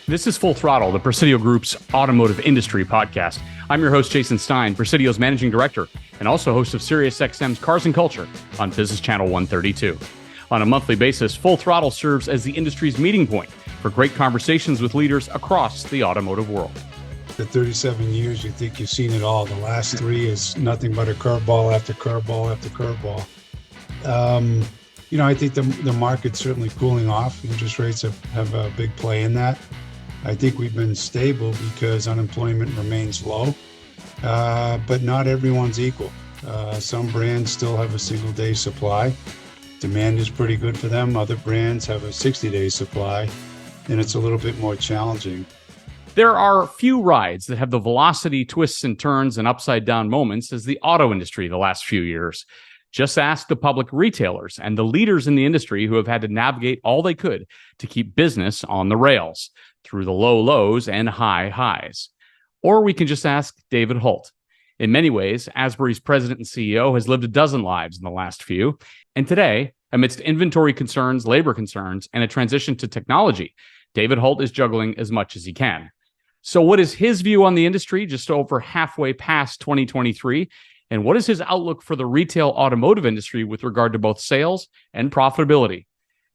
This is Full Throttle, the Presidio Group's automotive industry podcast. I'm your host, Jason Stein, Presidio's managing director, and also host of SiriusXM's Cars and Culture on Business Channel 132. On a monthly basis, Full Throttle serves as the industry's meeting point for great conversations with leaders across the automotive world. The 37 years, you think you've seen it all. The last three is nothing but a curveball after curveball after curveball. I think the market's certainly cooling off. Interest rates have a big play in that. I think we've been stable because unemployment remains low, but not everyone's equal. Some brands still have a single-day supply. Demand is pretty good for them. Other brands have a 60-day supply, and it's a little bit more challenging. There are few rides that have the velocity, twists and turns, and upside-down moments as the auto industry the last few years. Just ask the public retailers and the leaders in the industry who have had to navigate all they could to keep business on the rails through the low lows and high highs. Or we can just ask David Hult. In many ways, Asbury's president and CEO has lived a dozen lives in the last few. And today, amidst inventory concerns, labor concerns, and a transition to technology, David Hult is juggling as much as he can. So what is his view on the industry just over halfway past 2023? And what is his outlook for the retail automotive industry with regard to both sales and profitability?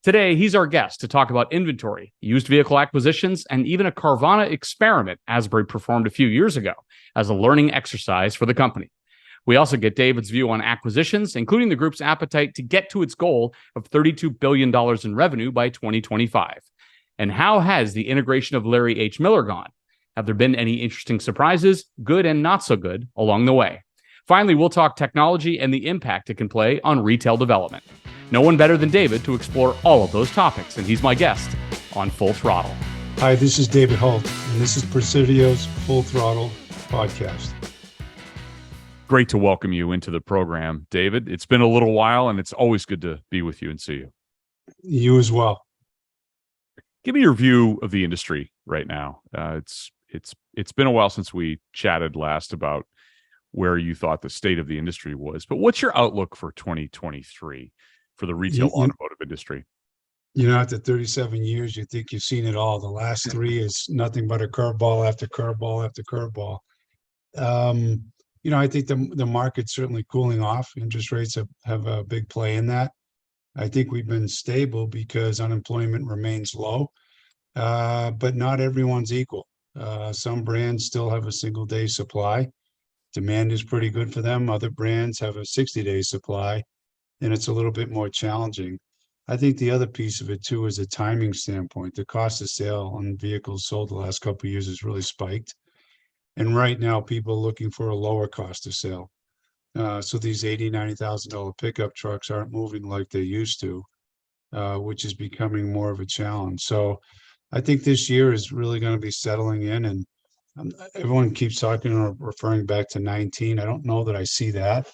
Today, he's our guest to talk about inventory, used vehicle acquisitions, and even a Carvana experiment Asbury performed a few years ago as a learning exercise for the company. We also get David's view on acquisitions, including the group's appetite to get to its goal of $32 billion in revenue by 2025. And how has the integration of Larry H. Miller gone? Have there been any interesting surprises, good and not so good, along the way? Finally, we'll talk technology and the impact it can play on retail development. No one better than David to explore all of those topics, and he's my guest on Full Throttle. Hi, this is David Hult, and this is Presidio's Full Throttle podcast. Great to welcome you into the program, David. It's been a little while, and it's always good to be with you and see you. You as well. Give me your view of the industry right now. It's been a while since we chatted last about where you thought the state of the industry was, but what's your outlook for 2023 for the retail automotive industry? After 37 years, you think you've seen it all. The last three is nothing but a curveball after curveball after curveball. I think the market's certainly cooling off. Interest rates have a big play in that. I think we've been stable because unemployment remains low, but not everyone's equal. Some brands still have a single-day supply. Demand is pretty good for them. Other brands have a 60-day supply, and it's a little bit more challenging. I think the other piece of it, too, is a timing standpoint. The cost of sale on vehicles sold the last couple of years has really spiked. And right now, people are looking for a lower cost of sale. So these $80,000, $90,000 pickup trucks aren't moving like they used to, which is becoming more of a challenge. So I think this year is really going to be settling in, and everyone keeps talking or referring back to 19. I don't know that I see that.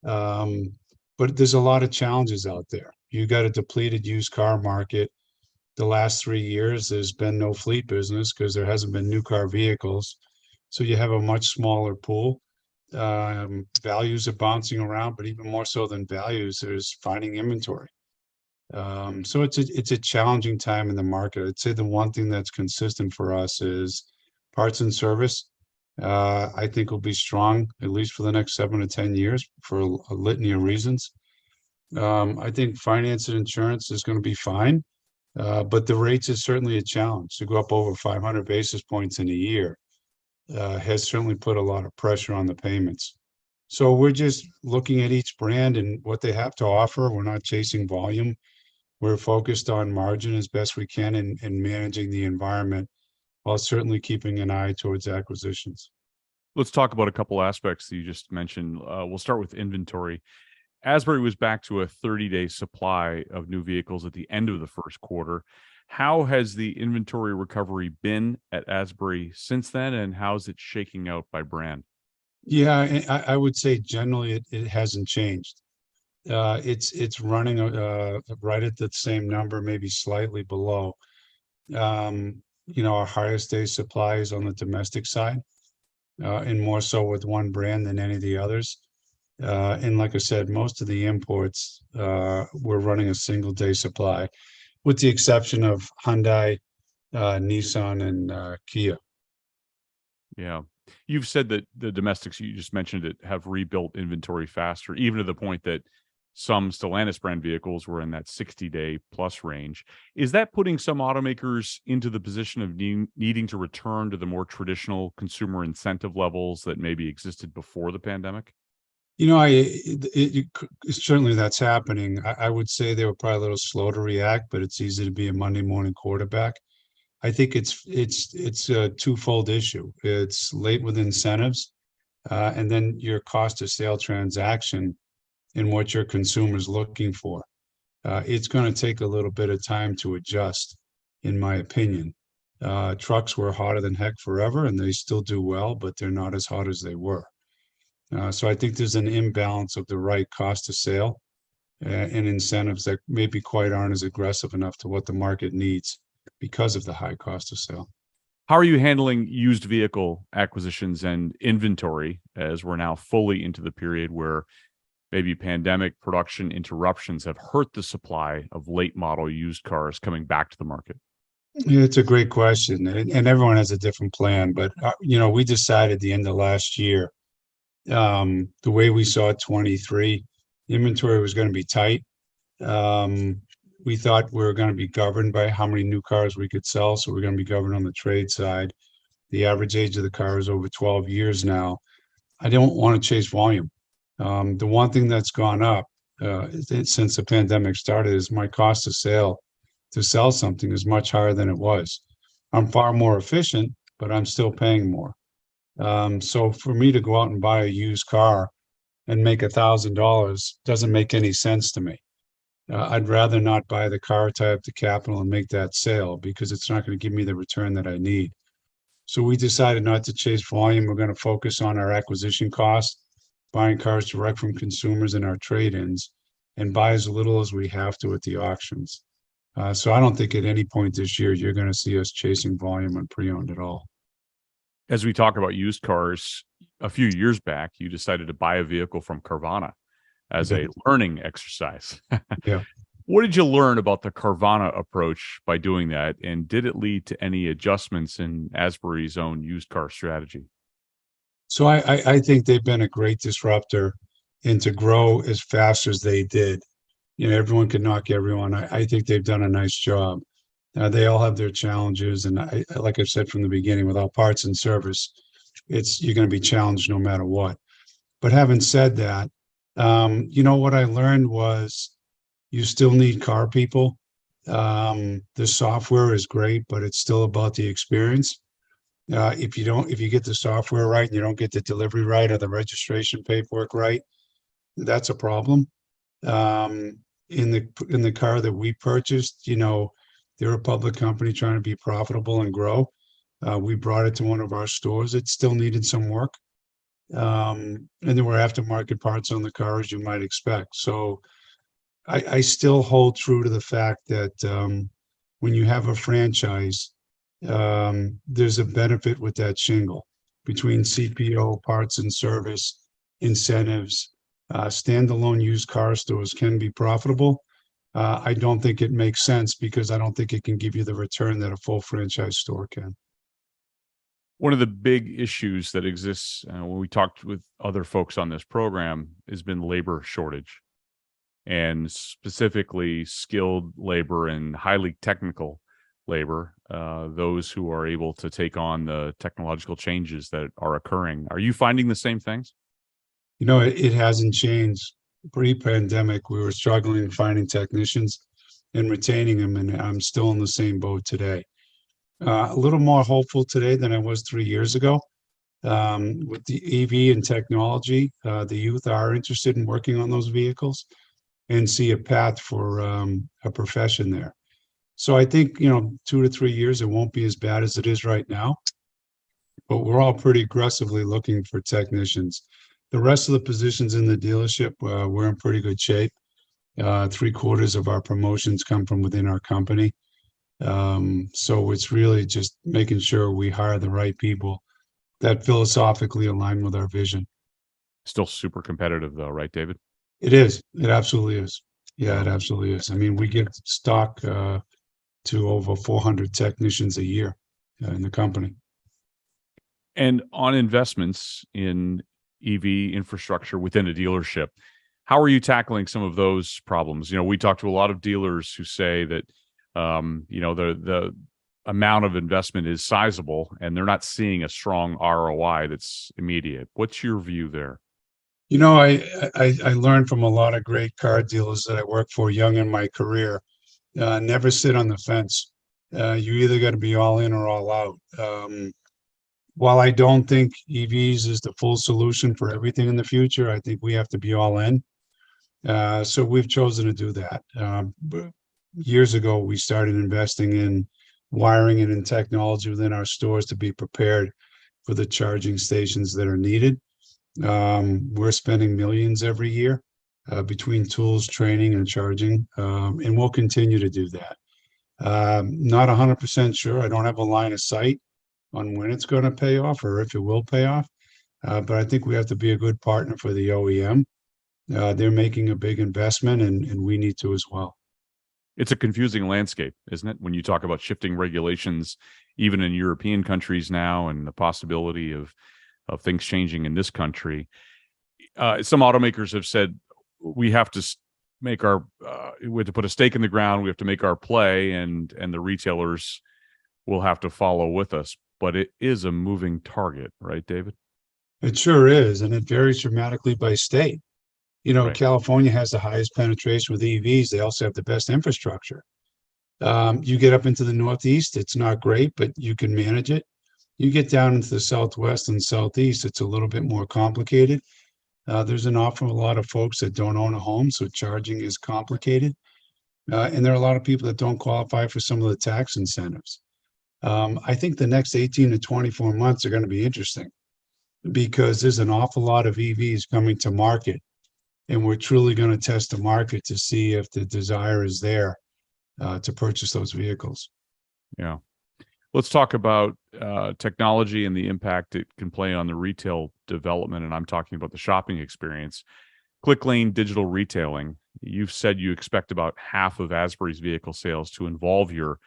But there's a lot of challenges out there. You got a depleted used car market. The last 3 years, there's been no fleet business because there hasn't been new car vehicles. So you have a much smaller pool. Values are bouncing around, but even more so than values, there's finding inventory. So it's a challenging time in the market. I'd say the one thing that's consistent for us is parts and service. I think will be strong, at least for the next 7 to 10 years for a litany of reasons. I think finance and insurance is going to be fine, but the rates is certainly a challenge. To go up over 500 basis points in a year has certainly put a lot of pressure on the payments. So we're just looking at each brand and what they have to offer. We're not chasing volume. We're focused on margin as best we can and managing the environment, while certainly keeping an eye towards acquisitions. Let's talk about a couple aspects that you just mentioned. We'll start with inventory. Asbury was back to a 30-day supply of new vehicles at the end of the first quarter. How has the inventory recovery been at Asbury since then, and how's it shaking out by brand? Yeah, I would say generally it hasn't changed. It's running right at the same number, maybe slightly below. Our highest day supply is on the domestic side, and more so with one brand than any of the others. And like I said, most of the imports, we're running a single day supply, with the exception of Hyundai Nissan and Kia. Yeah. You've said that the domestics, you just mentioned it, have rebuilt inventory faster, even to the point that some Stellantis brand vehicles were in that 60-day plus range. Is that putting some automakers into the position of needing to return to the more traditional consumer incentive levels that maybe existed before the pandemic? Certainly that's happening. I would say they were probably a little slow to react, but it's easy to be a Monday morning quarterback. I think it's a twofold issue. It's late with incentives, and then your cost of sale transaction and what your consumer's looking for. It's going to take a little bit of time to adjust, in my opinion. Trucks were hotter than heck forever, and they still do well, but they're not as hot as they were. So I think there's an imbalance of the right cost of sale and incentives that maybe quite aren't as aggressive enough to what the market needs because of the high cost of sale. How are you handling used vehicle acquisitions and inventory as we're now fully into the period where maybe pandemic production interruptions have hurt the supply of late model used cars coming back to the market? Yeah, it's a great question, and everyone has a different plan. But we decided at the end of last year, the way we saw 23, inventory was going to be tight. We thought we were going to be governed by how many new cars we could sell, so we're going to be governed on the trade side. The average age of the car is over 12 years now. I don't want to chase volume. The one thing that's gone up since the pandemic started is my cost of sale to sell something is much higher than it was. I'm far more efficient, but I'm still paying more. So for me to go out and buy a used car and make $1,000 doesn't make any sense to me. I'd rather not buy the car, tie up the capital, and make that sale because it's not going to give me the return that I need. So we decided not to chase volume. We're going to focus on our acquisition costs, buying cars direct from consumers in our trade-ins, and buy as little as we have to at the auctions. So I don't think at any point this year you're going to see us chasing volume on pre-owned at all. As we talk about used cars, a few years back, you decided to buy a vehicle from Carvana as a learning exercise. Yeah. What did you learn about the Carvana approach by doing that? And did it lead to any adjustments in Asbury's own used car strategy? So I think they've been a great disruptor, and to grow as fast as they did. Everyone can knock everyone. I think they've done a nice job. They all have their challenges, and like I've said from the beginning, without parts and service, you're going to be challenged no matter what. But having said that, what I learned was you still need car people. The software is great, but it's still about the experience. If you get the software right and you don't get the delivery right or the registration paperwork right, that's a problem. In the car that we purchased, they're a public company trying to be profitable and grow. We brought it to one of our stores. It still needed some work. And there were aftermarket parts on the car, as you might expect. So I still hold true to the fact that when you have a franchise, there's a benefit with that shingle between CPO, parts and service, incentives. Standalone used car stores can be profitable. I don't think it makes sense because I don't think it can give you the return that a full franchise store can. One of the big issues that exists when we talked with other folks on this program has been labor shortage, and specifically skilled labor and highly technical labor, those who are able to take on the technological changes that are occurring. Are you finding the same things? It hasn't changed. Pre-pandemic, we were struggling finding technicians and retaining them, and I'm still in the same boat today. A little more hopeful today than I was 3 years ago. With the EV and technology, the youth are interested in working on those vehicles and see a path for a profession there. So I think, 2 to 3 years, it won't be as bad as it is right now, but we're all pretty aggressively looking for technicians. The rest of the positions in the dealership, we're in pretty good shape. 3/4 of our promotions come from within our company. So it's really just making sure we hire the right people that philosophically align with our vision. Still super competitive though, right, David? It is. It absolutely is. Yeah, it absolutely is. I mean, we give stock to to over 400 technicians a year in the company. And on investments in EV infrastructure within a dealership, how are you tackling some of those problems? We talk to a lot of dealers who say that, the amount of investment is sizable and they're not seeing a strong ROI that's immediate. What's your view there? I learned from a lot of great car dealers that I worked for young in my career. Never sit on the fence. You either got to be all in or all out. While I don't think EVs is the full solution for everything in the future, I think we have to be all in. So we've chosen to do that. Years ago, we started investing in wiring and in technology within our stores to be prepared for the charging stations that are needed. We're spending millions every year between tools, training, and charging, and we'll continue to do that. Not 100% sure. I don't have a line of sight on when it's going to pay off or if it will pay off, but I think we have to be a good partner for the OEM. They're making a big investment, and we need to as well. It's a confusing landscape, isn't it? When you talk about shifting regulations, even in European countries now, and the possibility of things changing in this country. Some automakers have said we have to make we have to put a stake in the ground. We have to make our play, and the retailers will have to follow with us. But it is a moving target, right, David? It sure is, and it varies dramatically by state. Right. California has the highest penetration with EVs. They also have the best infrastructure. You get up into the Northeast, it's not great, but you can manage it. You get down into the Southwest and Southeast, it's a little bit more complicated. There's an awful lot of folks that don't own a home, so charging is complicated. And there are a lot of people that don't qualify for some of the tax incentives. I think the next 18 to 24 months are going to be interesting because there's an awful lot of EVs coming to market. And we're truly going to test the market to see if the desire is there to purchase those vehicles. Yeah. Let's talk about technology and the impact it can play on the retail development. And I'm talking about the shopping experience. ClickLane digital retailing. You've said you expect about half of Asbury's vehicle sales to involve your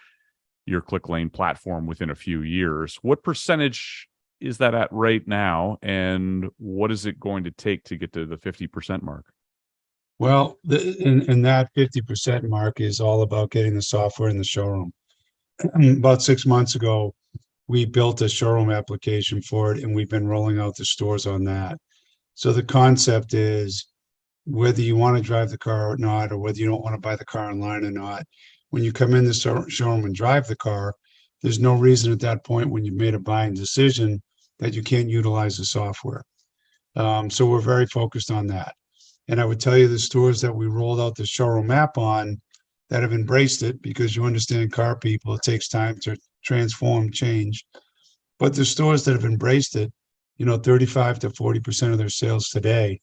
ClickLane platform within a few years. What percentage is that at right now, and what is it going to take to get to the 50% mark? Well, and that 50% mark is all about getting the software in the showroom. About 6 months ago, we built a showroom application for it, and we've been rolling out the stores on that. So the concept is whether you want to drive the car or not, or whether you don't want to buy the car online or not, when you come in the showroom and drive the car, there's no reason at that point when you've made a buying decision that you can't utilize the software. So we're very focused on that. And I would tell you the stores that we rolled out the showroom app on that have embraced it, because you understand car people, it takes time to transform, change. But the stores that have embraced it, 35 to 40% of their sales today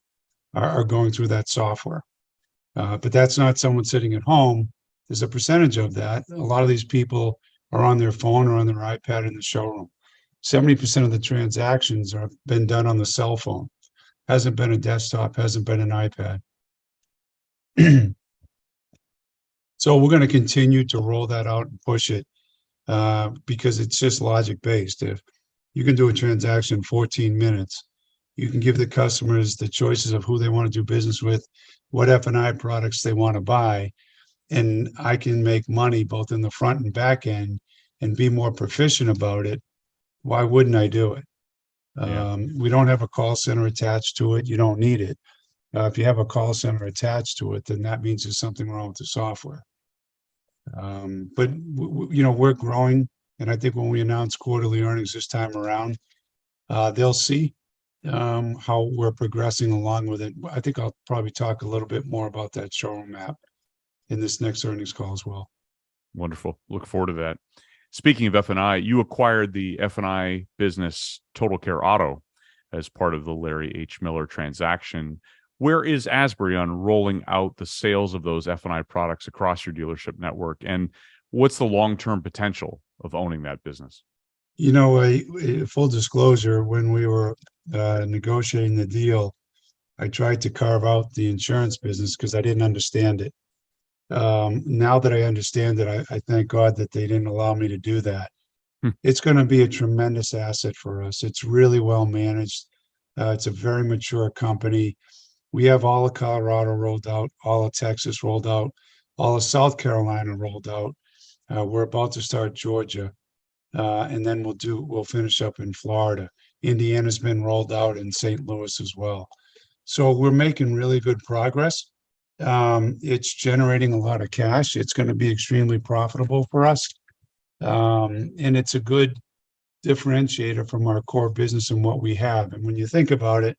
are going through that software. But that's not someone sitting at home. There's a percentage of that. A lot of these people are on their phone or on their iPad in the showroom. 70% of the transactions have been done on the cell phone. Hasn't been a desktop, hasn't been an iPad. So we're going to continue to roll that out and push it because it's just logic based. If you can do a transaction in 14 minutes, you can give the customers the choices of who they want to do business with, what F&I products they want to buy, and I can make money both in the front and back end and be more proficient about it. Why wouldn't I do it? Yeah. We don't have a call center attached to it. You don't need it. If you have a call center attached to it, then that means there's something wrong with the software. But we're growing, and I think when we announce quarterly earnings this time around, they'll see how we're progressing along with it. I think I'll probably talk a little bit more about that showroom app in this next earnings call as well. Wonderful. Look forward to that. Speaking of F&I, you acquired the F&I business Total Care Auto as part of the Larry H. Miller transaction. Where is Asbury on rolling out the sales of those F&I products across your dealership network? And what's the long-term potential of owning that business? Full disclosure, when we were negotiating the deal, I tried to carve out the insurance business because I didn't understand it. Now that I understand it, I thank God that they didn't allow me to do that. Hmm. It's going to be a tremendous asset for us. It's really well managed. It's a very mature company. We have all of Colorado rolled out, all of Texas rolled out, all of South Carolina rolled out. We're about to start Georgia, and then we'll finish up in Florida. Indiana's been rolled out in St. Louis as well. So we're making really good progress. It's generating a lot of cash. It's going to be extremely profitable for us. And it's a good differentiator from our core business and what we have. And when you think about it,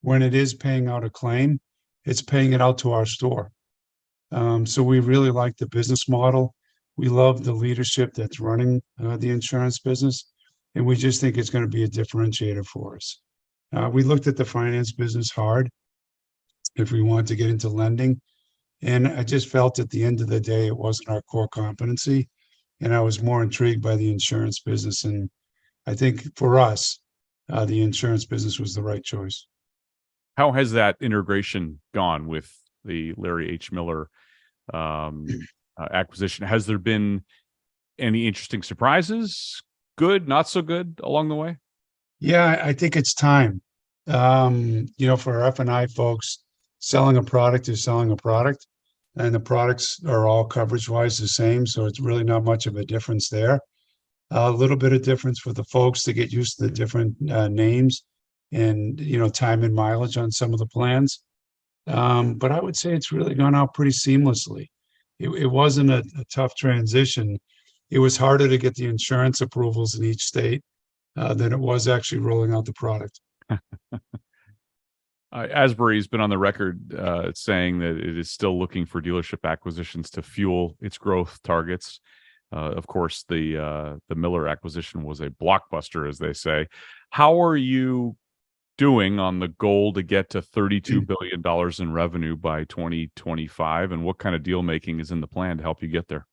when it is paying out a claim, it's paying it out to our store. So we really like the business model. We love the leadership that's running the insurance business, and we just think it's going to be a differentiator for us. We looked at the finance business hard if we wanted to get into lending, and I just felt at the end of the day it wasn't our core competency, and I was more intrigued by the insurance business. And I think for us, the insurance business was the right choice. How has that integration gone with the Larry H. Miller acquisition? Has there been any interesting surprises, good, not so good, along the way? Yeah, I think it's time. For our F&I folks, selling a product is selling a product, and the products are all coverage-wise the same, so it's really not much of a difference there. A little bit of difference for the folks to get used to the different names and, time and mileage on some of the plans. But I would say it's really gone out pretty seamlessly. It wasn't a tough transition. It was harder to get the insurance approvals in each state than it was actually rolling out the product. Asbury's been on the record saying that it is still looking for dealership acquisitions to fuel its growth targets. Of course, the Miller acquisition was a blockbuster, as they say. How are you doing on the goal to get to $32 billion in revenue by 2025, and what kind of deal making is in the plan to help you get there?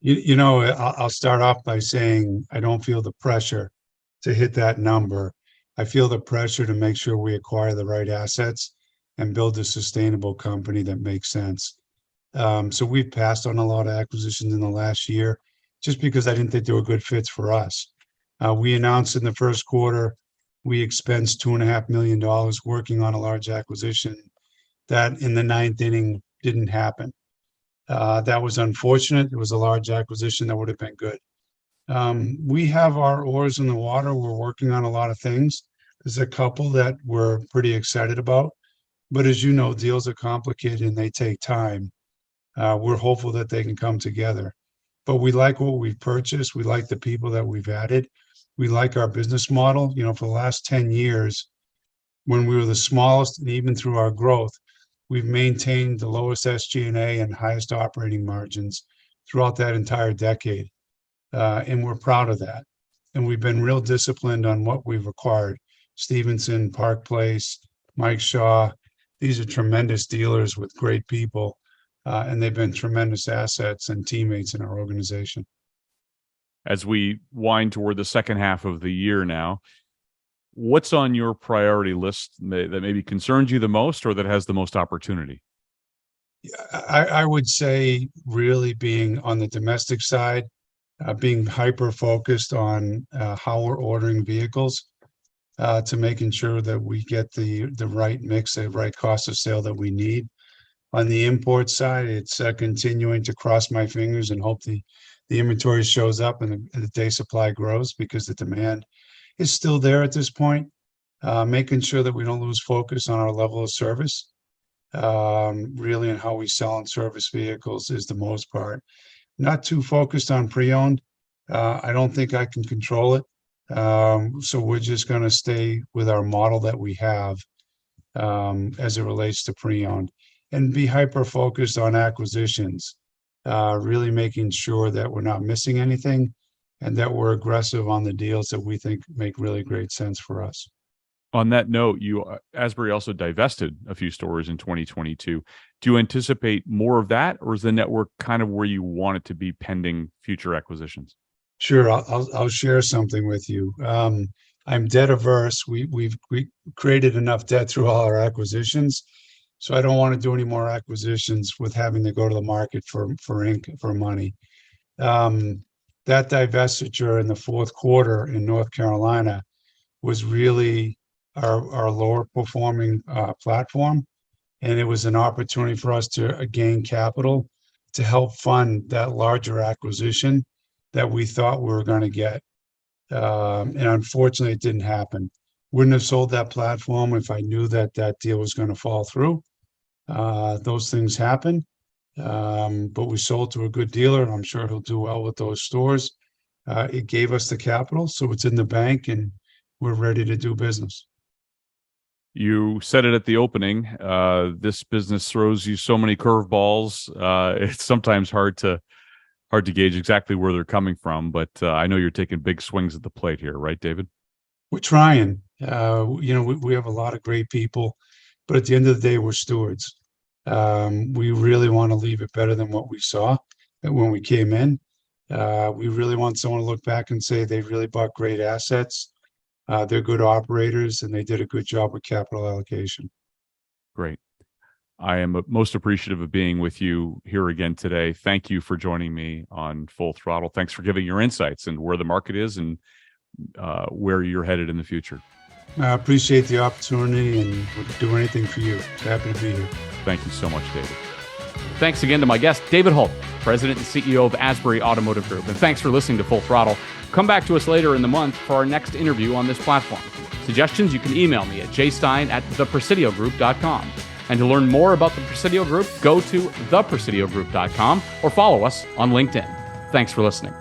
I'll start off by saying I don't feel the pressure to hit that number. I feel the pressure to make sure we acquire the right assets and build a sustainable company that makes sense. So we've passed on a lot of acquisitions in the last year just because I didn't think they were good fits for us. We announced in the first quarter, we expensed $2.5 million working on a large acquisition that in the ninth inning didn't happen. That was unfortunate. It was a large acquisition that would have been good. We have our oars in the water. We're working on a lot of things. There's a couple that we're pretty excited about, but as you know, deals are complicated and they take time. We're hopeful that they can come together, but we like what we've purchased. We like the people that we've added. We like our business model. For the last 10 years, when we were the smallest and even through our growth, we've maintained the lowest SG&A and highest operating margins throughout that entire decade. And we're proud of that. And we've been real disciplined on what we've acquired. Stevenson, Park Place, Mike Shaw, these are tremendous dealers with great people. And they've been tremendous assets and teammates in our organization. As we wind toward the second half of the year now, what's on your priority list that maybe concerns you the most or that has the most opportunity? I would say really being on the domestic side, being hyper focused on how we're ordering vehicles to making sure that we get the right mix, the right cost of sale that we need. On the import side, it's continuing to cross my fingers and hope the inventory shows up and the day supply grows because the demand is still there at this point. Making sure that we don't lose focus on our level of service. Really, and how we sell and service vehicles is the most part. Not too focused on pre-owned. I don't think I can control it. So we're just going to stay with our model that we have as it relates to pre-owned and be hyper focused on acquisitions, really making sure that we're not missing anything and that we're aggressive on the deals that we think make really great sense for us. On that note, Asbury also divested a few stores in 2022. Do you anticipate more of that, or is the network kind of where you want it to be pending future acquisitions? Sure, I'll share something with you. I'm debt averse. We've created enough debt through all our acquisitions, So I don't want to do any more acquisitions with having to go to the market for money. That divestiture in the fourth quarter in North Carolina was really our lower performing platform. And it was an opportunity for us to gain capital to help fund that larger acquisition that we thought we were going to get. And unfortunately, it didn't happen. Wouldn't have sold that platform if I knew that that deal was going to fall through. Those things happen. But we sold to a good dealer, and I'm sure he'll do well with those stores. It gave us the capital, so it's in the bank, and we're ready to do business. You said it at the opening. This business throws you so many curveballs. It's sometimes hard to gauge exactly where they're coming from. But I know you're taking big swings at the plate here, right, David? We're trying. We have a lot of great people, but at the end of the day, we're stewards. We really want to leave it better than what we saw when we came in. We really want someone to look back and say they really bought great assets. They're good operators, and they did a good job with capital allocation. Great. I am most appreciative of being with you here again today. Thank you for joining me on Full Throttle. Thanks for giving your insights and where the market is and where you're headed in the future. I appreciate the opportunity and would do anything for you. Happy to be here. Thank you so much, David. Thanks again to my guest, David Hult, President and CEO of Asbury Automotive Group. And thanks for listening to Full Throttle. Come back to us later in the month for our next interview on this platform. Suggestions, you can email me at jstein@thepresidiogroup.com. And to learn more about the Presidio Group, go to thepresidiogroup.com or follow us on LinkedIn. Thanks for listening.